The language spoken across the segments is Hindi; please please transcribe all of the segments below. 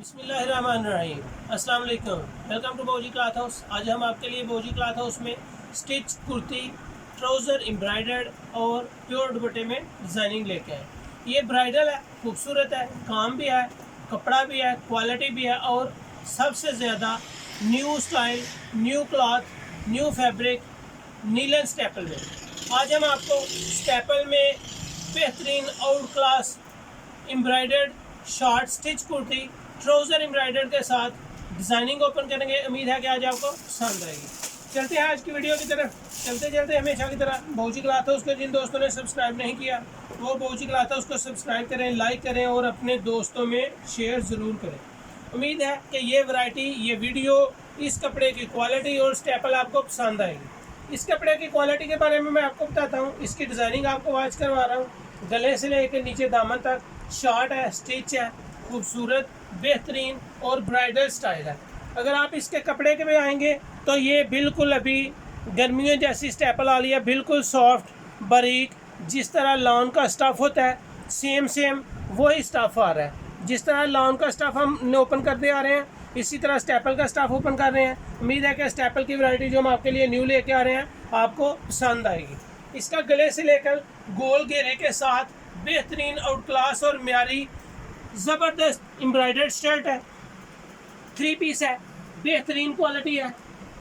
बिस्मिल्लाहिर्रहमानिर्रहीम। अस्सलाम वालेकुम। Welcome to Boji cloth house. आज हम आपके लिए बोजी क्लॉथ हाउस में स्टिच कुर्ती, ट्राउज़र एम्ब्रॉयडर्ड और प्योर दुपट्टे में डिज़ाइनिंग लेके आए। ये ब्राइडल है, खूबसूरत है, काम भी है, कपड़ा भी है, क्वालिटी भी है और सबसे ज़्यादा new style, new cloth, new fabric, nylon staple में। आज हम आपको स्टेपल में बेहतरीन out class embroidered short stitch kurti trouser embroidered के साथ डिज़ाइनिंग ओपन करेंगे। उम्मीद है कि आज आपको पसंद आएगी। चलते हैं आज की वीडियो की तरफ। चलते चलते हमेशा की तरह बोजी क्लॉथ हाउस को जिन दोस्तों ने सब्सक्राइब नहीं किया वो बोजी क्लॉथ हाउस को सब्सक्राइब करें, लाइक करें और अपने दोस्तों में शेयर ज़रूर करें। उम्मीद है कि ये वैरायटी, ये वीडियो, इस कपड़े की क्वालिटी और स्टेपल आपको पसंद आएगी। इस कपड़े की क्वालिटी के बारे में मैं आपको बताता हूँ। इसकी डिज़ाइनिंग आपको आज करवा रहा हूँ। गले से लेकर नीचे दामन तक शॉर्ट है, स्टिच है, खूबसूरत, बेहतरीन और ब्राइडल स्टाइल है। अगर आप इसके कपड़े के में आएंगे तो ये बिल्कुल अभी गर्मियों जैसी स्टेपल आ रही है, बिल्कुल सॉफ्ट, बारीक। जिस तरह लॉन का स्टफ़ होता है सेम वही स्टफ़ आ रहा है। जिस तरह लॉन का स्टफ़ हम ओपन करते आ रहे हैं इसी तरह स्टेपल का स्टफ़ ओपन कर रहे हैं। उम्मीद है कि स्टेपल की वैरायटी जो हम आपके लिए न्यू लेके आ रहे हैं आपको पसंद आएगी। इसका गले से लेकर गोल घेरे के साथ बेहतरीन आउट क्लास और म्यारी ज़बरदस्त एम्ब्रॉयडर्ड शर्ट है, 3 पीस है, बेहतरीन क्वालिटी है,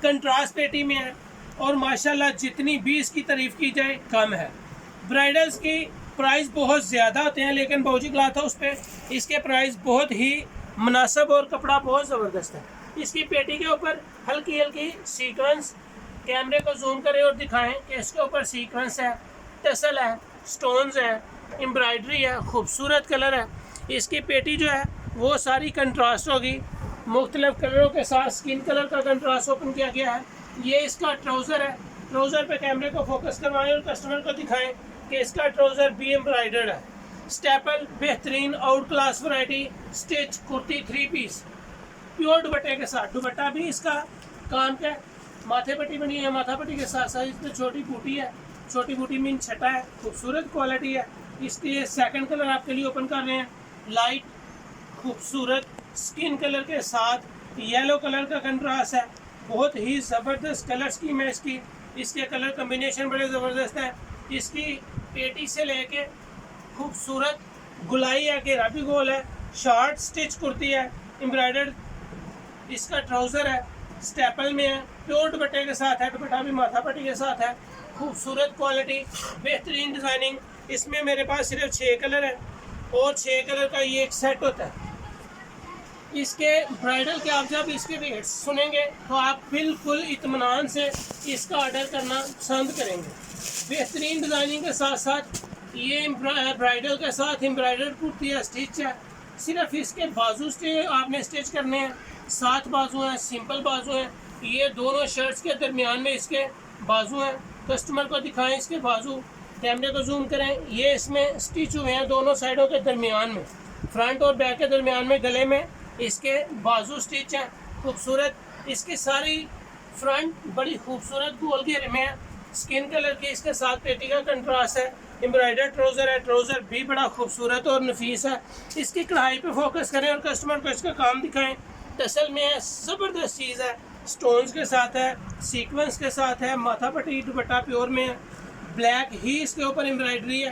कंट्रास्ट पेटी में है और माशाल्लाह जितनी भी इसकी तारीफ़ की जाए कम है। ब्राइडल्स की प्राइस बहुत ज़्यादा होते हैं लेकिन बोजी क्लॉथ हाउस पे इसके प्राइस बहुत ही मुनासिब और कपड़ा बहुत ज़बरदस्त है। इसकी पेटी के ऊपर हल्की हल्की सीक्वेंस, कैमरे को जूम करें और दिखाएं कि इसके ऊपर सीक्वेंस है, टसल है, स्टोन्स है, एम्ब्रॉयडरी है, खूबसूरत कलर है। इसकी पेटी जो है वो सारी कंट्रास्ट होगी, मुख्तलिफ कलरों के साथ स्किन कलर का कंट्रास्ट ओपन किया गया है। ये इसका ट्राउज़र है। ट्राउज़र पे कैमरे को फोकस करवाएं और कस्टमर को दिखाएं कि इसका ट्राउज़र भी एम्ब्रॉयडर्ड है। स्टेपल बेहतरीन out class variety stitch kurti 3 piece pure दुपट्टे के साथ। दुपट्टा भी इसका काम का माथे पट्टी बनी है, माथा पट्टी के साथ साथ इसमें छोटी बूटी है, छोटी बूटी मीन छटा है, खूबसूरत क्वालिटी है। इसके सेकंड कलर आपके लिए ओपन कर रहे हैं, लाइट खूबसूरत स्किन कलर के साथ येलो कलर का कंट्रास्ट है। बहुत ही ज़बरदस्त कलर स्कीम है इसकी। इसके कलर कम्बिनेशन बड़े ज़बरदस्त हैं। इसकी पेटी से लेके खूबसूरत गुलाई है, घेरा भी गोल है, शॉर्ट स्टिच कुर्ती है, एम्ब्रॉयडर्ड इसका ट्राउज़र है, स्टेपल में है, प्योर दुपट्टे के साथ है, दुपट्टा भी माथा पट्टी के साथ है, खूबसूरत क्वालिटी, बेहतरीन डिज़ाइनिंग। इसमें मेरे पास सिर्फ 6 कलर है और 6 कलर का ये एक सेट होता है। इसके ब्राइडल के आप जब इसके रेट सुनेंगे तो आप बिल्कुल इत्मीनान से इसका ऑर्डर करना पसंद करेंगे। बेहतरीन डिज़ाइनिंग के साथ साथ ये ब्राइडल के साथ एम्ब्रॉयडर्ड कुर्ती है, स्टिच है। सिर्फ इसके बाजू से आपने स्टिच करने हैं, 7 बाजू हैं, सिंपल बाजू हैं। ये दोनों शर्ट्स के दरमियान में इसके बाजू हैं। कस्टमर को दिखाएं इसके बाजू, कैमरे को जूम करें। ये इसमें स्टिच हुए हैं दोनों साइडों के दरमियान में, फ्रंट और बैक के दरमियान में गले में इसके बाजू स्टिच हैं, खूबसूरत। इसकी सारी फ्रंट बड़ी खूबसूरत गोल घेरे में है, स्किन कलर की इसके साथ पेटी का कंट्रास्ट है। एम्ब्रॉयडर्ड ट्राउज़र है, ट्राउज़र भी बड़ा खूबसूरत और नफीस है। इसकी कढ़ाई पे फोकस करें और कस्टमर को इसका काम दिखाएं। टसल में है, ज़बरदस्त चीज़ है, स्टोन्स के साथ है, सीक्वेंस के साथ है, माथा पट्टी दुपट्टा प्योर में है, ब्लैक ही इसके ऊपर एम्ब्रॉयडरी है,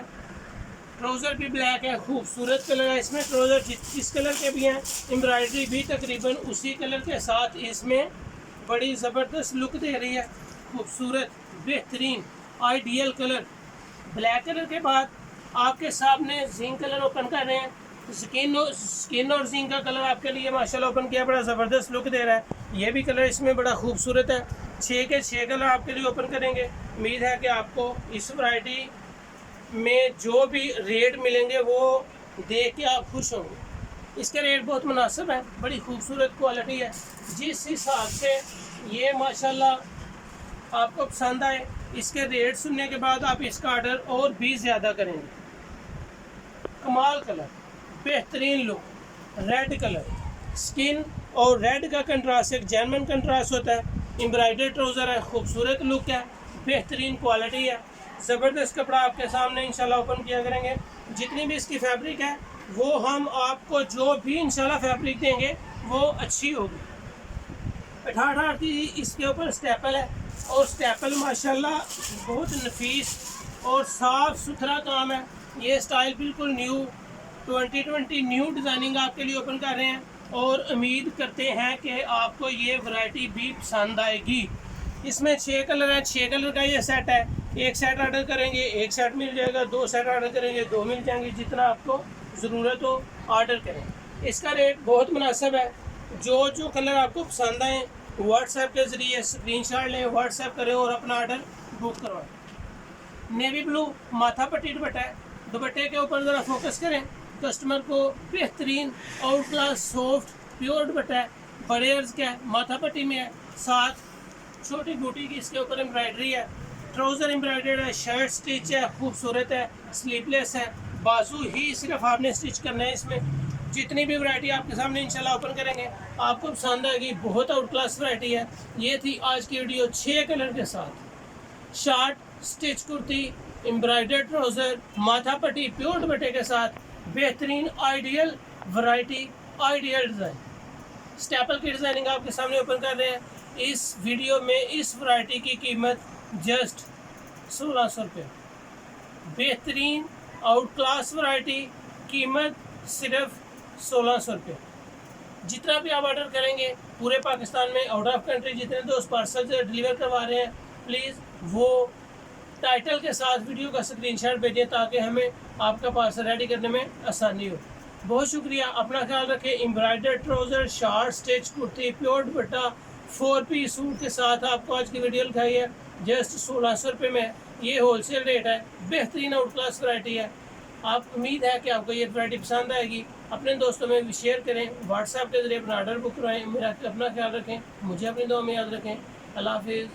ट्राउज़र भी ब्लैक है, खूबसूरत कलर है। इसमें ट्राउज़र जिस कलर के भी हैं एम्ब्रॉयडरी भी तकरीबन उसी कलर के साथ इसमें बड़ी ज़बरदस्त लुक दे रही है। खूबसूरत बेहतरीन आइडियल कलर। ब्लैक कलर के बाद आपके सामने जिंक कलर ओपन कर रहे हैं। स्किन और जिंक का कलर आपके लिए माशाल्लाह ओपन किया, बड़ा ज़बरदस्त लुक दे रहा है। ये भी कलर इसमें बड़ा खूबसूरत है। 6 के 6 कलर आपके लिए ओपन करेंगे। उम्मीद है कि आपको इस वैरायटी में जो भी रेट मिलेंगे वो देख के आप खुश होंगे। इसके रेट बहुत मुनासिब है, बड़ी खूबसूरत क्वालिटी है। जिस हिसाब से ये माशाल्लाह आपको पसंद आए, इसके रेट सुनने के बाद आप इसका ऑर्डर और भी ज़्यादा करेंगे। कमाल कलर, बेहतरीन लुक, रेड कलर, स्किन और रेड का कंट्रास्ट एक जेन्युइन कंट्रास्ट होता है। एम्ब्रॉयडर्ड ट्राउज़र है, खूबसूरत लुक है, बेहतरीन क्वालिटी है, ज़बरदस्त कपड़ा आपके सामने इंशाल्लाह ओपन किया करेंगे। जितनी भी इसकी फैब्रिक है वो हम आपको जो भी इंशाल्लाह फैब्रिक देंगे वो अच्छी होगी। 18 की इसके ऊपर स्टेपल है और स्टेपल माशाल्लाह बहुत नफीस और साफ़ सुथरा काम है। ये स्टाइल बिल्कुल न्यू 2020 न्यू डिज़ाइनिंग आपके लिए ओपन कर रहे हैं और उम्मीद करते हैं कि आपको ये वैरायटी भी पसंद आएगी। इसमें 6 कलर हैं, 6 कलर का ये सेट है। एक सेट ऑर्डर करेंगे एक सेट मिल जाएगा, 2 सेट ऑर्डर करेंगे 2 मिल जाएंगे, जितना आपको ज़रूरत हो ऑर्डर करें। इसका रेट बहुत मुनासिब है। जो कलर आपको पसंद आए व्हाट्सएप के ज़रिए स्क्रीनशॉट लें, व्हाट्सएप करें और अपना ऑर्डर बुक करवाएं। नेवी ब्लू माथा पट्टी दुपट्टा है। दुपट्टे के ऊपर ज़रा फोकस करें, कस्टमर को बेहतरीन आउट क्लास सॉफ्ट प्योर दुपट्टा है, बड़े अर्ज का है, माथा पट्टी में है, साथ छोटी बूटी की इसके ऊपर एम्ब्रॉयडरी है, ट्राउज़र एम्ब्रॉयडर्ड है, शर्ट स्टिच है, खूबसूरत है, स्लीवलेस है, बाजू ही सिर्फ आपने स्टिच करना है। इसमें जितनी भी वैरायटी आपके सामने इंशाल्लाह ओपन करेंगे आपको पसंद आएगी। बहुत आउट क्लास वैरायटी है। ये थी आज की वीडियो 6 कलर के साथ, short stitch kurti, embroidered trouser, माथा पट्टी प्योर दुपट्टे के साथ बेहतरीन ideal variety, ideal design. Staple की डिज़ाइनिंग आपके सामने ओपन कर रहे हैं। इस वीडियो में इस वैरायटी की कीमत जस्ट 1600 रुपये। बेहतरीन आउट क्लास वैरायटी, कीमत सिर्फ 1600 रुपये। जितना भी आप ऑर्डर करेंगे पूरे पाकिस्तान में, आउट ऑफ कंट्री जितने दोस्त पार्सल से डिलीवर करवा रहे हैं, प्लीज़ वो टाइटल के साथ वीडियो का स्क्रीनशॉट भेजें ताकि हमें आपका पार्सल रेडी करने में आसानी हो। बहुत शुक्रिया, अपना ख्याल रखें। Embroidered trouser, short stitch kurti, pure dupatta, 4 piece suit के साथ आपको आज की वीडियो दिखाई है जस्ट 1600 रुपये में। ये होलसेल रेट है, बेहतरीन आउट क्लास वैरायटी है। आप उम्मीद है कि आपको ये वैरायटी पसंद आएगी। अपने दोस्तों में भी शेयर करें, व्हाट्सएप के जरिए अपना ऑर्डर बुक कराएं। मेरा अपना ख्याल रखें, मुझे अपनी दुआ में याद रखें। अल्लाह हाफिज़।